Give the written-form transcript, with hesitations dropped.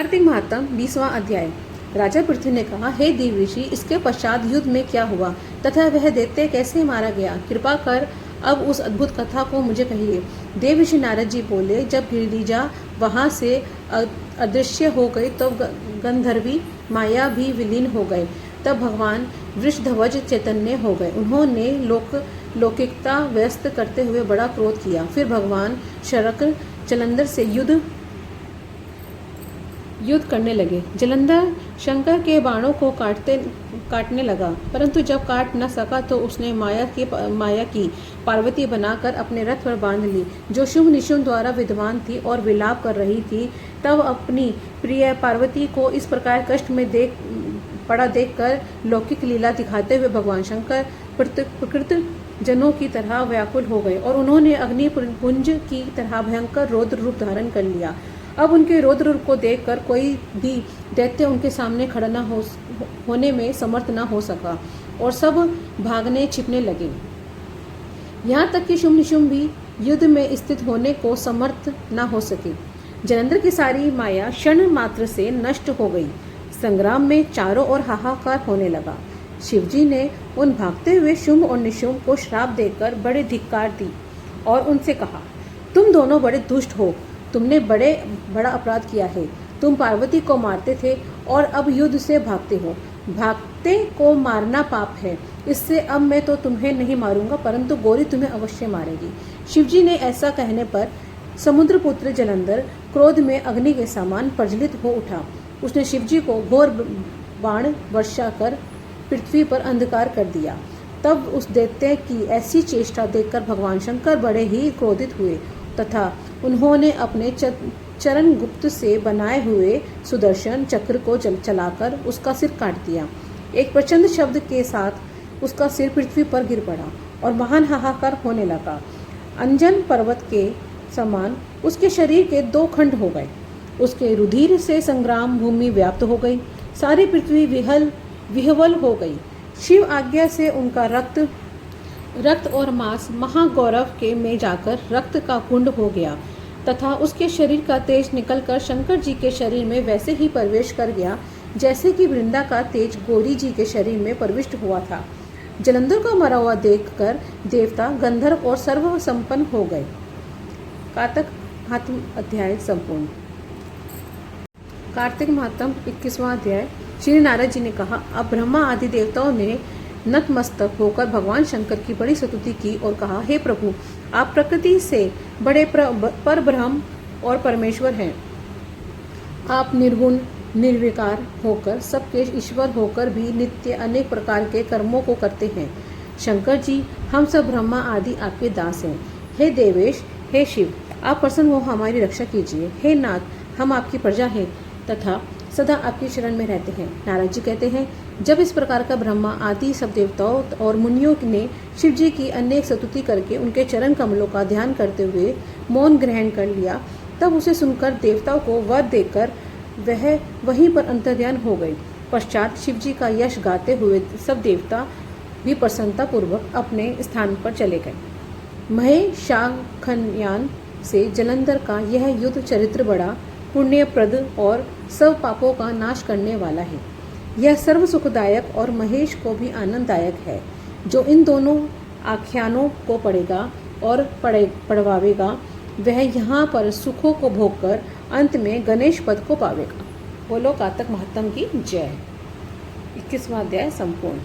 कार्तिक महात्म 20वां अध्याय। राजा पृथ्वी ने कहा, हे देव ऋषि, इसके पश्चात युद्ध में क्या हुआ तथा वह दैत्य कैसे मारा गया, कृपा कर अब उस अद्भुत कथा को मुझे कहिए। देव ऋषि नारद जी बोले, जब गिरिजा वहां से अदृश्य हो गई तो गंधर्वी माया भी विलीन हो गए। तब भगवान वृषध्वज चैतन्य हो गए। उन्होंने लौकिकता व्यस्त करते हुए बड़ा क्रोध किया। फिर भगवान शरक जलंधर से युद्ध करने लगे। जलंधर शंकर के बाणों को काटने लगा, परंतु जब काट न सका तो उसने माया की पार्वती बनाकर अपने रथ पर बांध ली, जो शुंभ निशुंभ द्वारा विद्वान थी और विलाप कर रही थी। तब अपनी प्रिय पार्वती को इस प्रकार कष्ट में देखकर लौकिक लीला दिखाते हुए भगवान शंकर प्रकृत जनों की तरह व्याकुल हो गए और उन्होंने अग्नि पुंज की तरह भयंकर रौद्र रूप धारण कर लिया। अब उनके रौद्र रूप को देखकर कोई भी दैत्य उनके सामने खड़ा न होने में समर्थ न हो सका और सब भागने छिपने लगे। यहाँ तक कि शुंभ निशुंभ भी युद्ध में स्थित होने को समर्थ न हो सके। जलंधर की सारी माया क्षण मात्र से नष्ट हो गई। संग्राम में चारों ओर हाहाकार होने लगा। शिवजी ने उन भागते हुए शुंभ और निशुंभ को श्राप देकर बड़े धिक्कार दी और उनसे कहा, तुम दोनों बड़े दुष्ट हो, तुमने बड़ा अपराध किया है। तुम पार्वती को मारते थे और अब युद्ध से भागते हो। भागते को मारना पाप है, इससे अब मैं तो तुम्हें नहीं मारूंगा, परंतु गौरी तुम्हें अवश्य मारेगी। शिवजी ने ऐसा कहने पर समुद्रपुत्र जलंधर क्रोध में अग्नि के समान प्रज्वलित हो उठा। उसने शिवजी को घोर बाण वर्षा कर पृथ्वी पर अंधकार कर दिया। तब उस दैत्य की ऐसी चेष्टा देखकर भगवान शंकर बड़े ही क्रोधित हुए तथा उन्होंने अपने चरण गुप्त से बनाए हुए सुदर्शन चक्र को चलाकर उसका सिर काट दिया। एक प्रचंड शब्द के साथ उसका सिर पृथ्वी पर गिर पड़ा और महान हाहाकार होने लगा। अंजन पर्वत के समान उसके शरीर के 2 खंड हो गए। उसके रुधिर से संग्राम भूमि व्याप्त हो गई। सारी पृथ्वी विह्वल हो गई। शिव आज्ञा से उनका रक्त और मांस महागौरव के में जाकर रक्त का कुंड हो गया तथा उसके शरीर का तेज निकलकर शंकर जी के शरीर में वैसे ही प्रवेश कर गया जैसे कि वृंदा का तेज गौरी जी के शरीर में प्रविष्ट हुआ था। जलंधर को मरा हुआ देखकर देवता, गंधर्व और सर्व संपन्न हो गए। कार्तिक महात्म अध्याय संपूर्ण। कार्तिक महात्म 21वां अध्याय। श्री नारद जी ने कहा, अब ब्रह्मा आदि देवताओं ने नतमस्तक होकर भगवान शंकर की बड़ी स्तुति की और कहा, हे प्रभु, आप प्रकृति से बड़े पर ब्रह्म और परमेश्वर हैं। आप निर्गुण निर्विकार होकर सबके ईश्वर होकर भी नित्य अनेक प्रकार के कर्मों को करते हैं। शंकर जी, हम सब ब्रह्मा आदि आपके दास हैं। हे देवेश, हे शिव, आप प्रसन्न हो हमारी रक्षा कीजिए। हे नाथ, हम आपकी प्रजा हैं तथा सदा आपकी शरण में रहते हैं। नारद जी कहते हैं, जब इस प्रकार का ब्रह्मा आदि सब देवताओं और मुनियों ने शिव जी की अनेक स्तुति करके उनके चरण कमलों का ध्यान करते हुए मौन ग्रहण कर लिया, तब उसे सुनकर देवताओं को वर देकर वह वहीं पर अंतर्ध्यान हो गए। पश्चात शिव जी का यश गाते हुए सब देवता भी प्रसन्नता पूर्वक अपने स्थान पर चले गए। महेशाखनयान से जलंधर का यह युद्ध चरित्र बड़ा पुण्यप्रद और सब पापों का नाश करने वाला है। यह सर्व सुखदायक और महेश को भी आनंददायक है। जो इन दोनों आख्यानों को पढ़ेगा और पढ़वावेगा, वह यहाँ पर सुखों को भोगकर अंत में गणेश पद को पावेगा। बोलो कार्तिक महात्म की जय। 21वां अध्याय संपूर्ण।